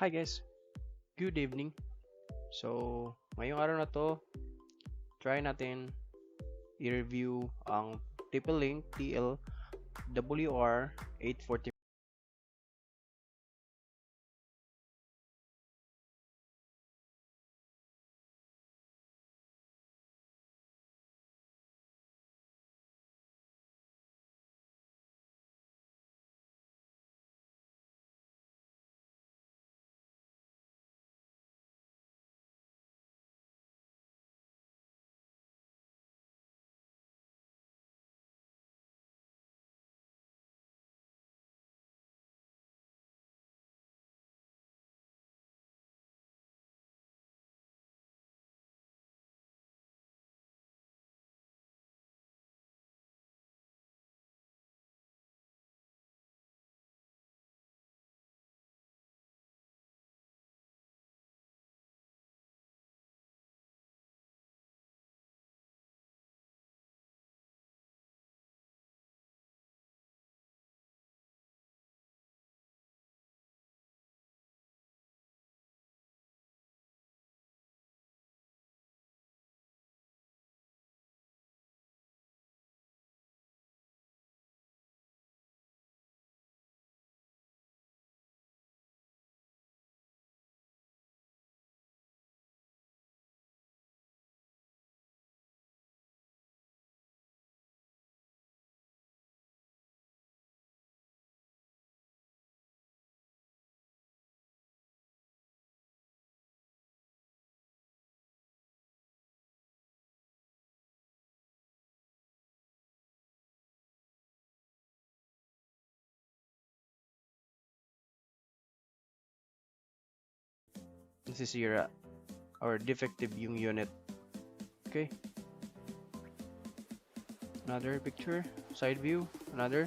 Hi guys, good evening. So, ngayong araw na to, try natin i-review ang TP-Link TL-WR840. This is your or defective yung unit. Okay. Another picture, side view, another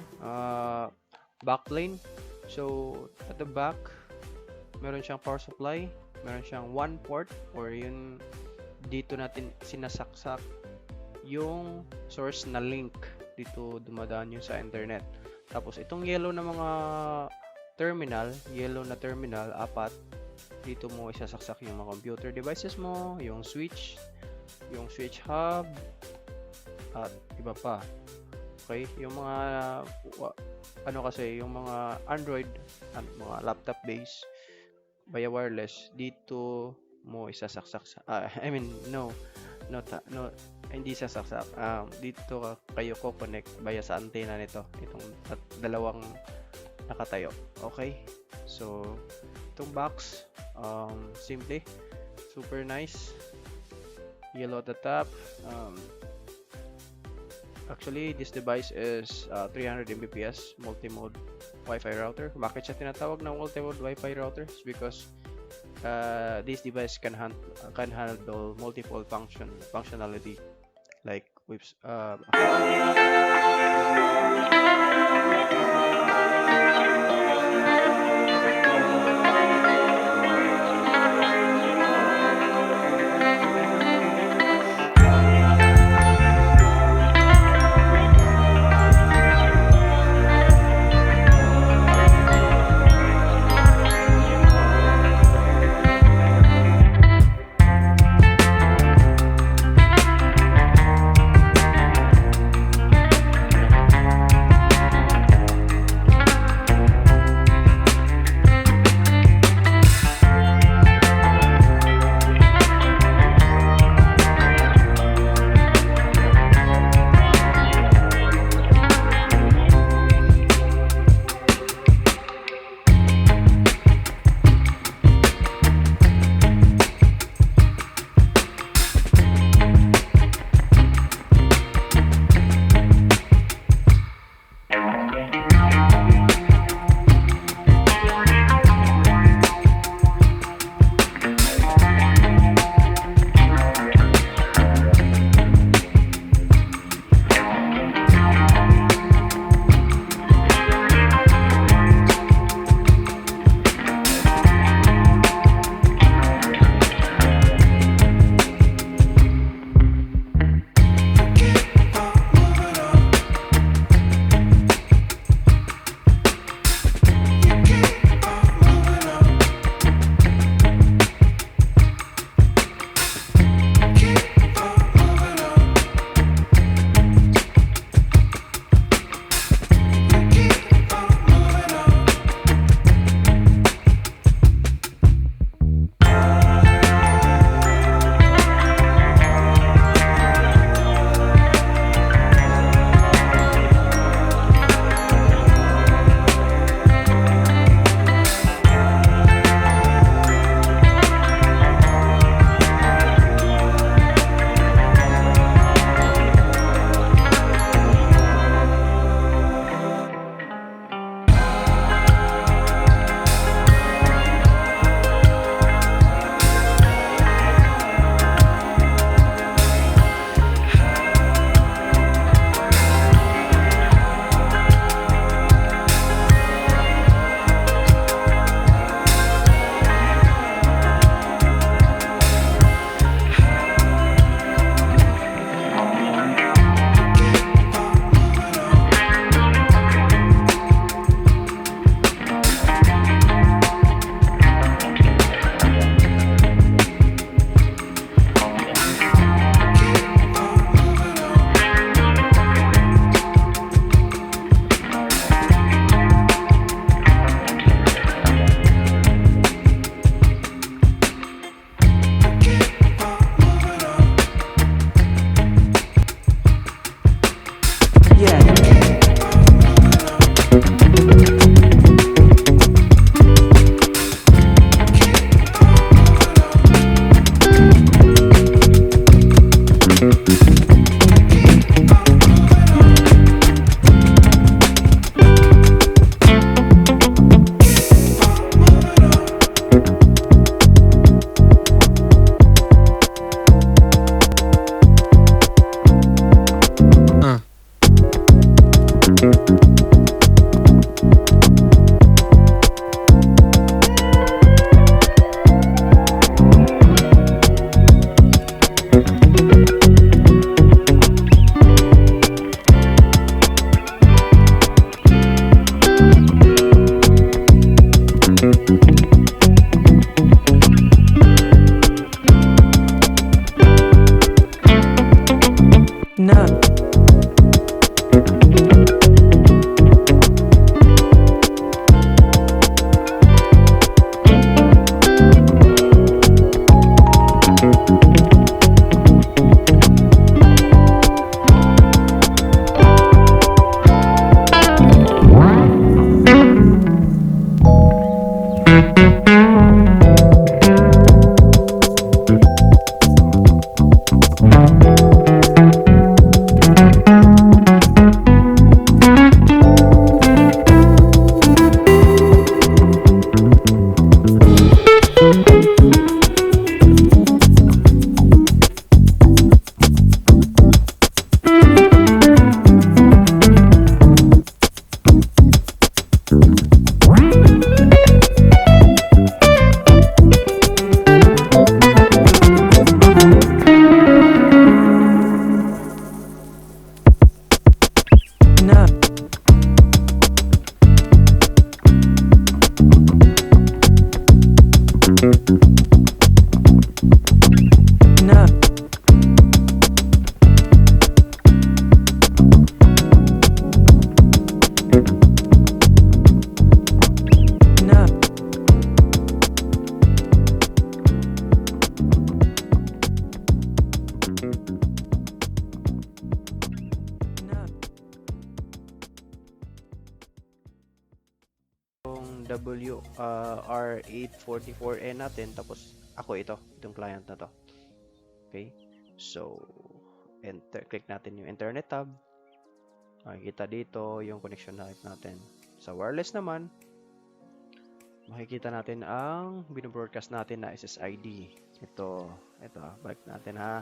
back plane. So, at the back, meron siyang power supply, meron siyang one port or yun dito natin sinasaksak yung source na link dito dumadaan yun sa internet. Tapos itong yellow na mga terminal, apat, dito mo isasaksak yung mga computer devices mo, yung switch hub, at iba pa. Okay, yung mga yung mga Android at mga laptop base via wireless, dito mo isasaksak hindi sasaksak. Dito kayo ko connect via sa antena nito, itong at dalawang nakatayo. Okay, so itong box, simple, super nice, yellow at the top. Actually, this device is 300 Mbps multi-mode Wi-Fi router. Bakit siya tinatawag na multi-mode Wi-Fi router? It's because this device can handle multiple functionality like with Na. Na. Na. Yung R844N natin, tapos ako itong client na to. Okay? So, click natin yung internet tab. Makikita dito yung connection natin. Sa wireless naman, makikita natin ang binobroadcast natin na SSID. Ito, balik natin ha.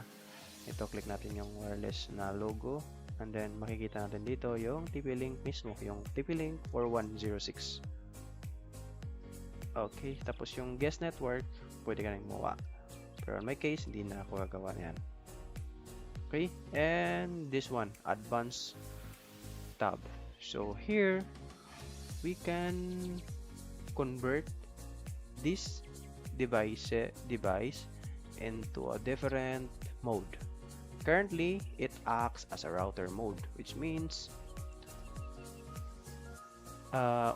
Ito, click natin yung wireless na logo. And then, makikita natin dito yung TP-Link mismo, yung TP-Link 4106. Okay, tapos yung guest network, pwede ka nang gumawa. Pero in my case, hindi na ako gagawa niyan. Okay, and this one, advanced tab. So here, we can convert this device into a different mode. Currently, it acts as a router mode, which means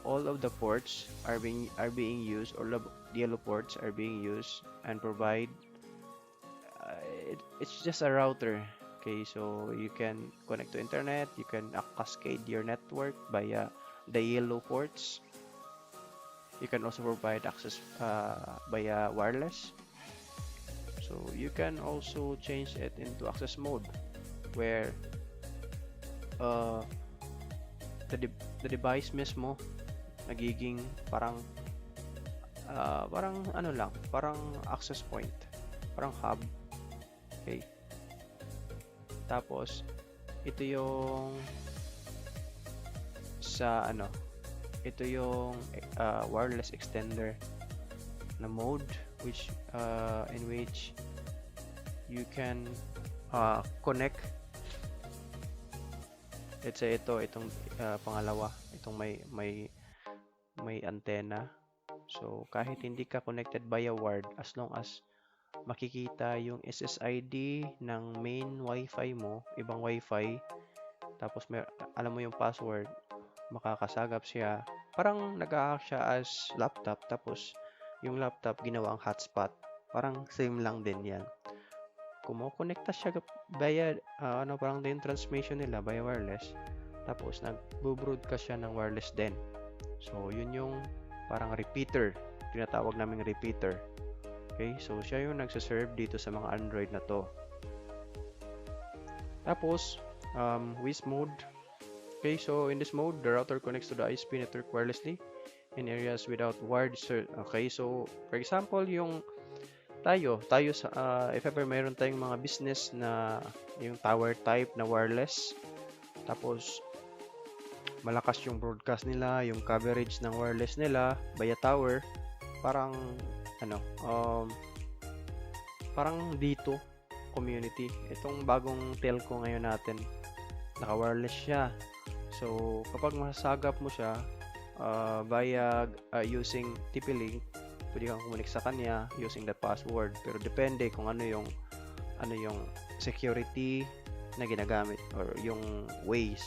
all of the ports are being used, or the yellow ports are being used and provide. It's just a router. Okay, so you can connect to internet. You can cascade your network via the yellow ports. You can also provide access via wireless. So you can also change it into access mode, where the device mismo nagiging parang ano lang, parang access point, parang hub. Okay, tapos ito yung wireless extender na mode, which in which you can connect. Let's say itong pangalawa, itong may antenna. So kahit hindi ka connected via wired, as long as makikita yung SSID ng main wifi mo, ibang wifi, tapos alam mo yung password, makakasagap siya. Parang nag-a-act siya as laptop, tapos yung laptop ginawang hotspot. Parang same lang din yan. Kumokonekta siya via parang din transmission nila via wireless, tapos nagbo-broadcast siya ng wireless din. So yun yung parang repeater, tinatawag naming repeater. Okay, so siya yung nagsaserve dito sa mga Android na to. Tapos WIS mode. Okay, so in this mode, the router connects to the ISP network wirelessly in areas without wired service. Okay, so for example, yung tayo sa if ever mayroon tayong mga business na yung tower type na wireless, tapos malakas yung broadcast nila, yung coverage ng wireless nila via tower, parang parang dito community, itong bagong telco ngayon natin, naka-wireless siya. So kapag masasagap mo siya via using TP-Link, pwede kang kumunik sa kanya using the password, pero depende kung ano yung security na ginagamit, or yung ways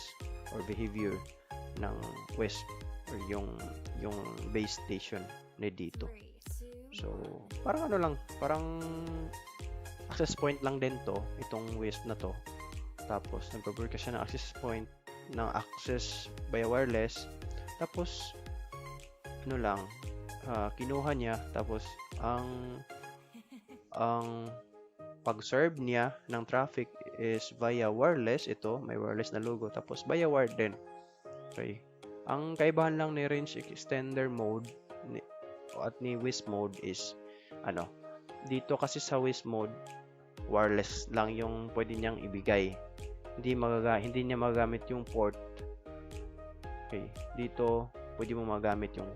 or behavior ng WISP, or yung base station na dito. So parang parang access point lang din to, itong WISP na to. Tapos nagpo-broadcast siya ng access point ng access via wireless, tapos kinuha niya, tapos ang pag-serve niya ng traffic is via wireless. Ito may wireless na logo, tapos via wired din. Okay, ang kaibahan lang ni range extender mode at ni WISP mode is dito kasi sa WISP mode, wireless lang yung pwede niyang ibigay, hindi niya magagamit yung port. Okay, dito pwede mo magamit yung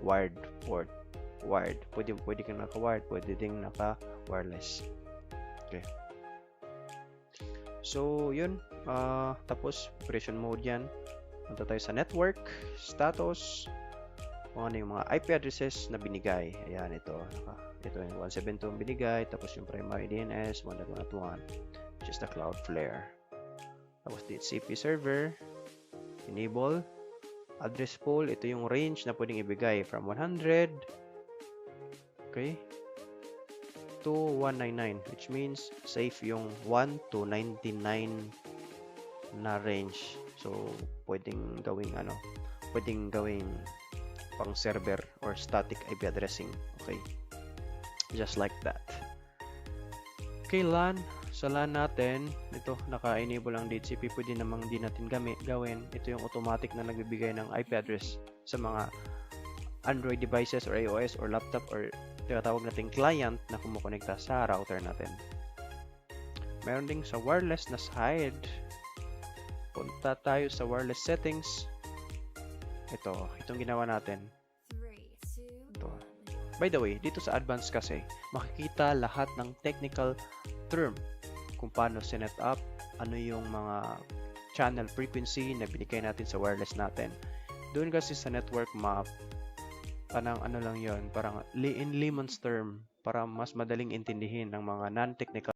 wired port. Pwede kang naka-wired, pwede ding naka-wireless. Okay, so yun, tapos operation mode yan. Punta tayo sa network status. kung ano yung mga IP addresses na binigay. Ayan, ito. Ito yung 172 ang binigay, tapos yung primary DNS, 1.1.1, which is the Cloudflare. Tapos DHCP server, enable, address pool, ito yung range na pwedeng ibigay from 100, okay, to 199, which means safe yung 1 to 99 na range. So, pwedeng gawing pang server or static IP addressing. Okay, just like that. Okay, LAN. Sa LAN natin, ito, naka-enable ang DHCP. Pwede namang di natin gawin. Ito yung automatic na nagbibigay ng IP address sa mga Android devices or iOS or laptop or tinatawag nating client na kumukonekta sa router natin. Meron ding sa wireless na side. Punta tayo sa wireless settings. Itong ginawa natin. Ito. By the way, dito sa advanced kasi, makikita lahat ng technical term kung paano sinet up, ano yung mga channel frequency na binigay natin sa wireless natin. Doon kasi sa network map, parang ano lang yon, parang in layman's term, para mas madaling intindihin ng mga non-technical.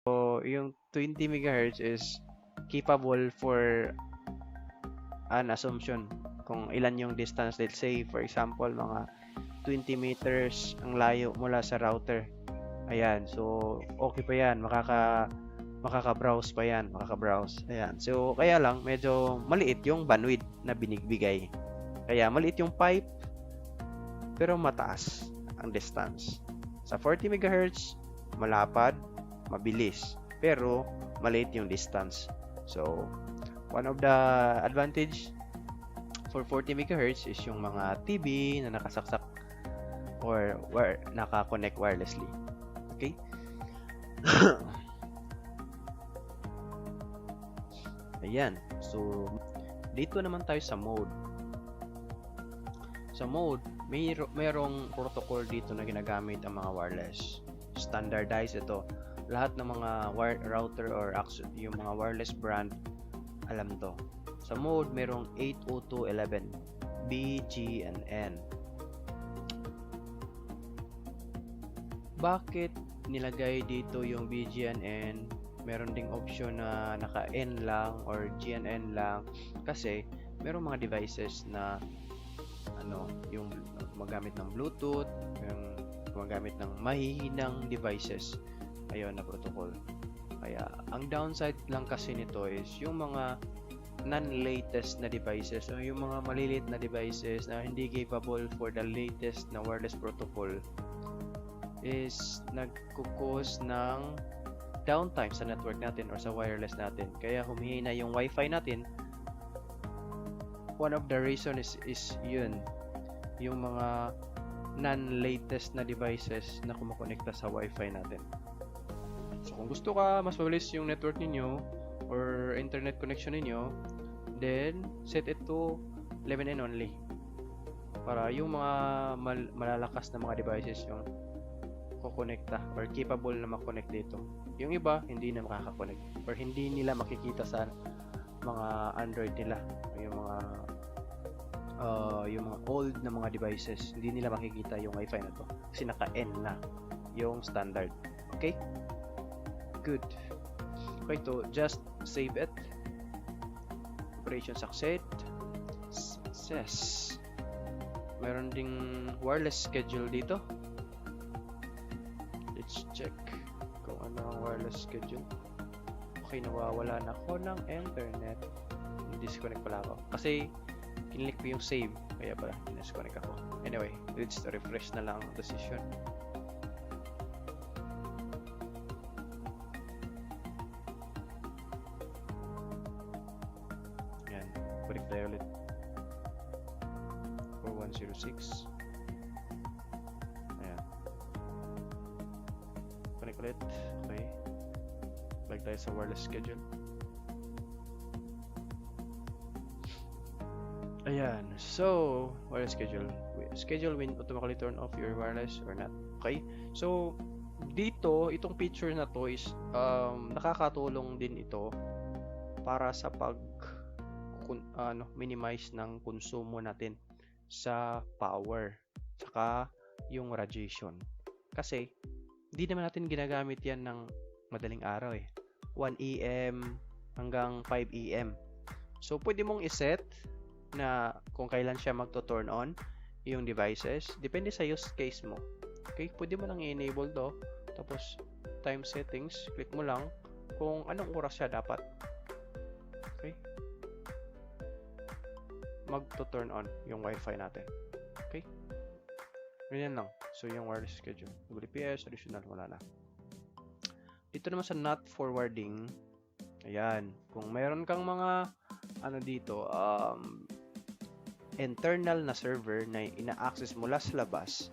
So, yung 20 MHz is capable for an assumption kung ilan yung distance. Let's say, for example, mga 20 meters ang layo mula sa router. Ayan, so okay pa yan, makaka-browse pa yan, makaka-browse. Ayan, so kaya lang medyo maliit yung bandwidth na binigbigay. Kaya maliit yung pipe pero mataas ang distance. Sa 40 MHz, malapad, mabilis, pero maliit yung distance. So, one of the advantage for 40 MHz is yung mga TV na nakasaksak or naka-connect wirelessly. Okay? Ayan. So, dito naman tayo sa mode. Sa mode, mayroong protocol dito na ginagamit ang mga wireless. Standardized ito. Lahat ng mga router or yung mga wireless brand, alam to. Sa mode, mayroong 802.11 B, G, and N. Bakit nilagay dito yung B, G, and N? Meron ding option na naka-N lang or G and N lang kasi meron mga devices na yung gumagamit ng Bluetooth, yung gumagamit ng mahihinang devices, ayun na protocol. Kaya ang downside lang kasi nito is yung mga non-latest na devices o yung mga maliliit na devices na hindi capable for the latest na wireless protocol is nagkukos ng downtime sa network natin or sa wireless natin. Kaya humihina yung wifi natin. One of the reason is yun, yung mga non-latest na devices na kumukonekta sa wifi natin. So kung gusto ka mas mabilis yung network ninyo or internet connection ninyo, then set it to 11N only para yung mga malalakas na mga devices yung kukonekta or capable na makonect dito. Yung iba hindi na makakakonect or hindi nila makikita sa mga Android nila, yung mga old na mga devices, hindi nila makikita yung wifi na to kasi naka-N na yung standard. Okay, good. Okay, to just save it. Operation success. Meron ding wireless schedule dito. Let's check kung ano ang wireless schedule. Okay, nawawala na ako ng internet. Disconnect pala ako kasi kinlik ko yung save, kaya pala disconnect ako. Anyway, let's refresh na lang the session. Yan, connect tayo ulit 4106. Ayan, connect ulit. Okay, balik tayo sa wireless schedule. Ayan, so wireless schedule when automatically turn off your wireless or not. Okay, so dito itong feature na to is nakakatulong din ito para sa minimize ng konsumo natin sa power saka yung radiation, kasi hindi naman natin ginagamit yan ng madaling araw 1 AM hanggang 5 AM. So pwede mong iset na kung kailan siya magto-turn on yung devices, depende sa use case mo. Okay, pwede mo lang i-enable to, tapos time settings, click mo lang kung anong oras siya dapat. Okay, magto-turn on yung wifi natin. Okay, ganyan lang. So yung wireless schedule, WPS, additional, wala na. Dito naman sa not forwarding, ayan, kung mayroon kang mga dito, internal na server na ina-access mula sa labas,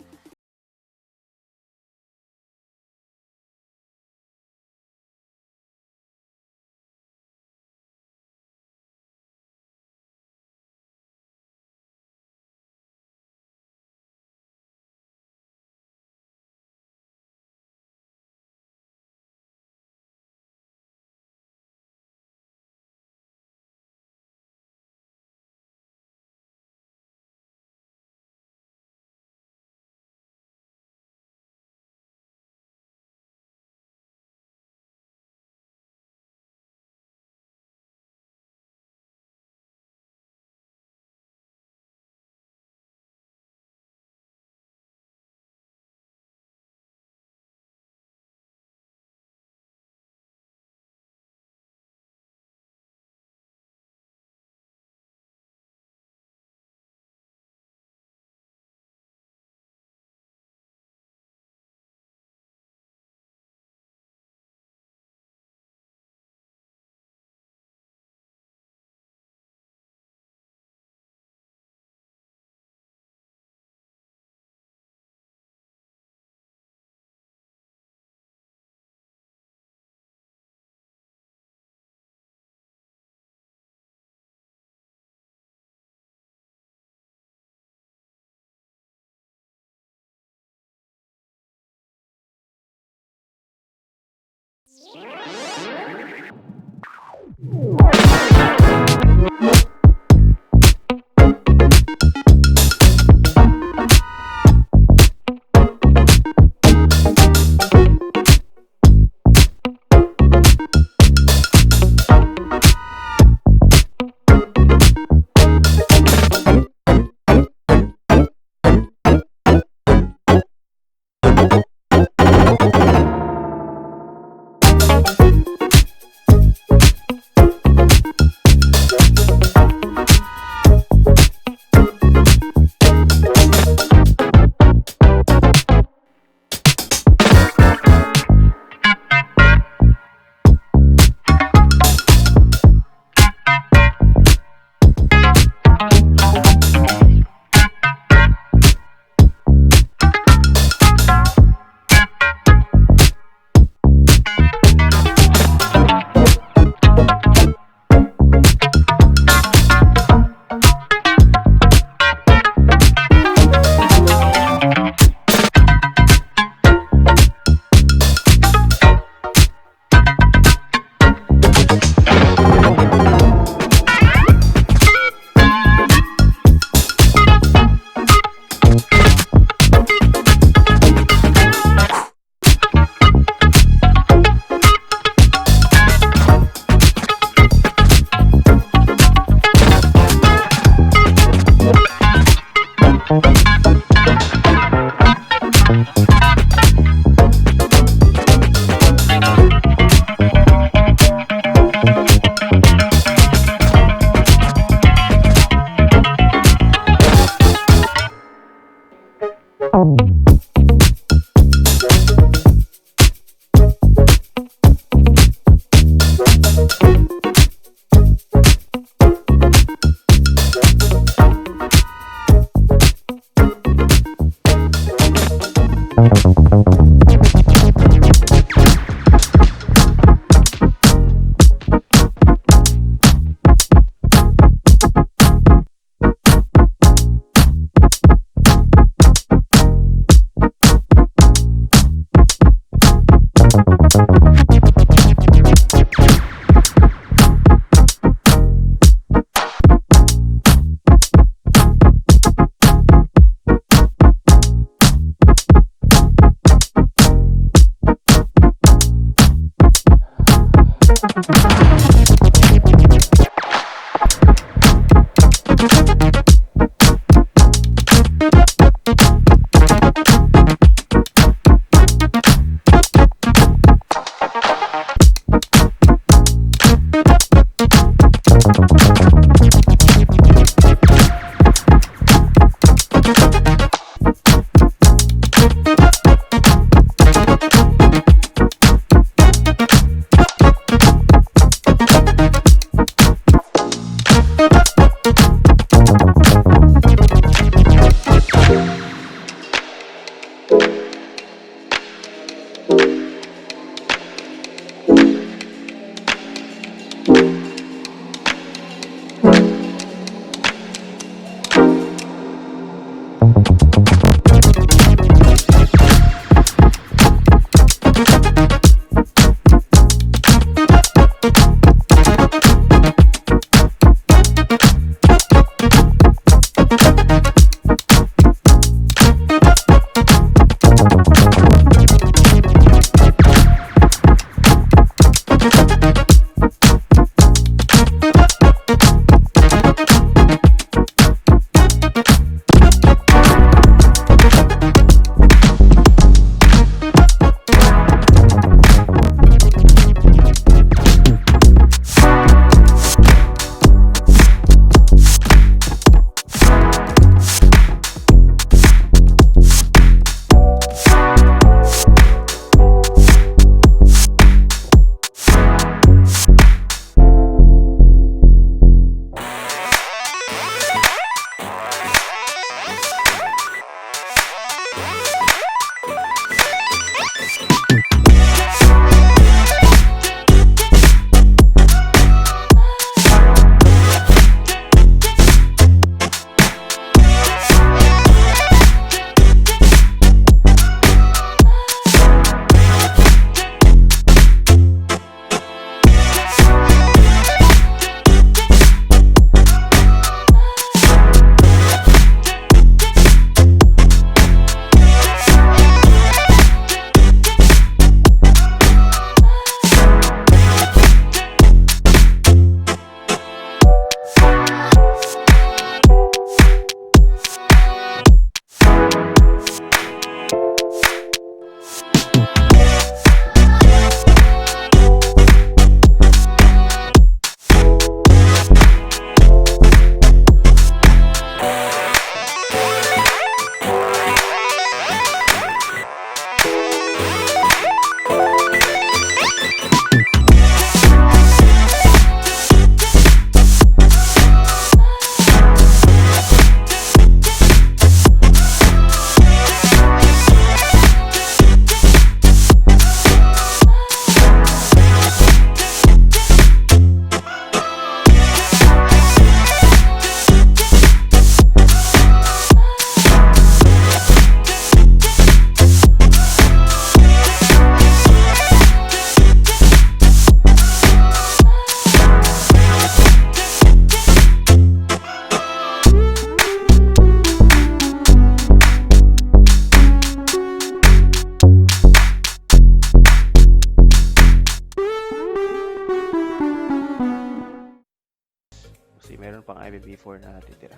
IPv4 na natitira.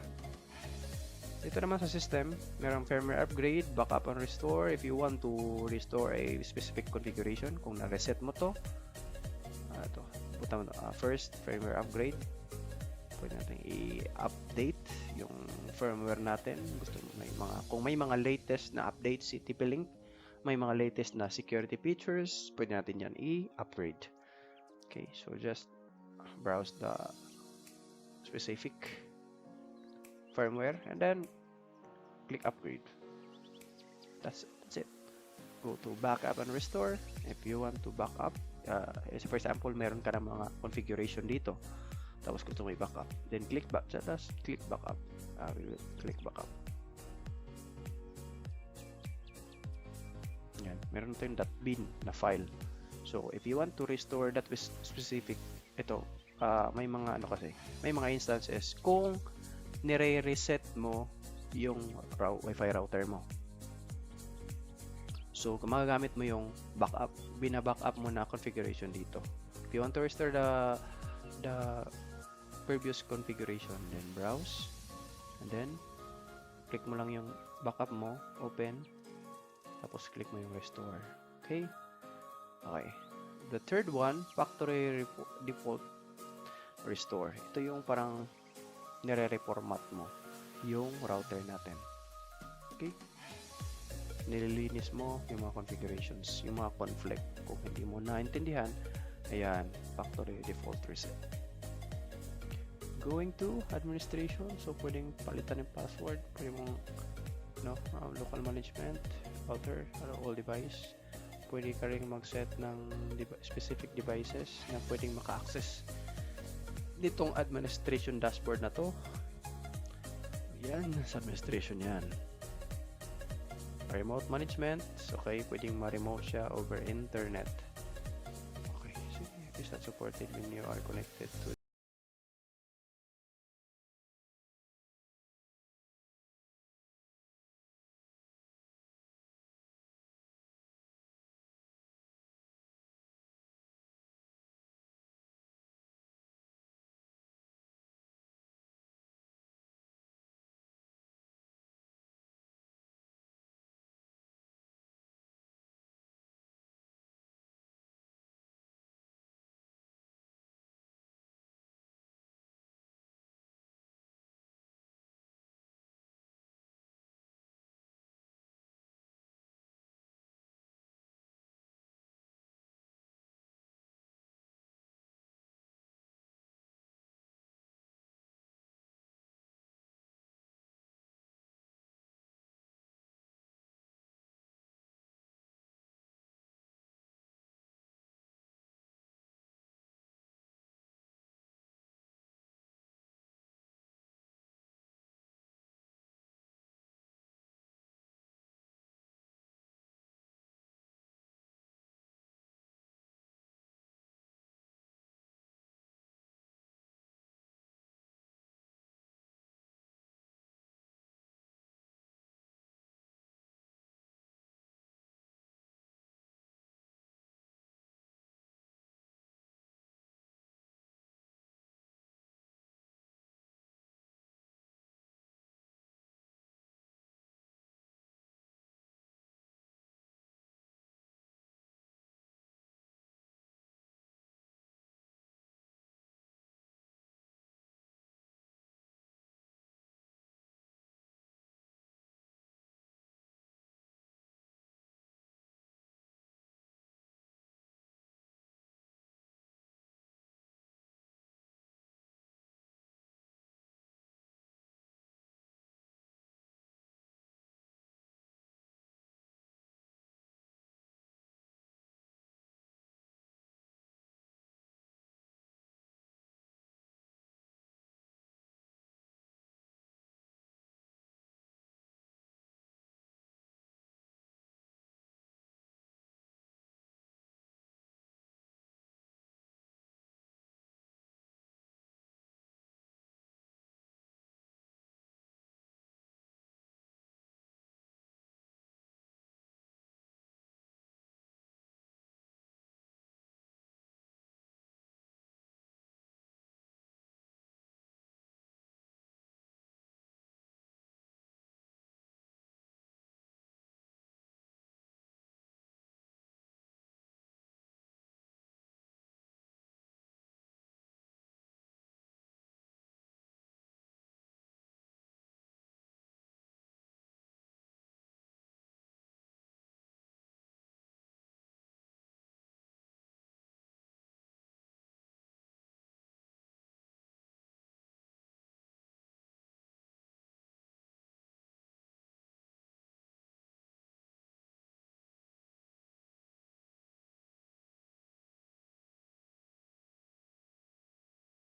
Ito naman sa system, merong firmware upgrade, backup and restore. If you want to restore a specific configuration, kung na-reset mo to, ito, puta mo first, firmware upgrade. Pwede natin i-update yung firmware natin. Kung may mga latest na updates si TP-Link, may mga latest na security features, pwede natin yan i-upgrade. Okay, so just browse the specific firmware and then click upgrade. That's it. Go to backup and restore. If you want to back up, for example, meron ka ng mga configuration dito, tapos gusto mo i-backup, then click back, just click backup. Click backup. Yan, meron tayong .bin na file. So if you want to restore that specific, ito, may mga may mga instances kung nire-reset mo yung Wi-Fi router mo. So kung magagamit mo yung backup, bina-backup mo na configuration dito. If you want to restore the previous configuration, then browse and then click mo lang yung backup mo, open, tapos click mo yung restore. Okay? The third one, factory default restore. Ito yung parang nire-reformat mo yung router natin. Okay? Nililinis mo yung mga configurations, yung mga conflict. Kung hindi mo naintindihan, ayan, factory default reset. Going to administration, so pwedeng palitan yung password, pwede mong local management, router, all device. Pwede ka rin mag-set ng specific devices na pwedeng maka-access nitong administration dashboard na to. Yan, sa administration yan. Remote management, so okay, pwedeng ma-remote siya over internet. Okay, so it is not supported when you are connected to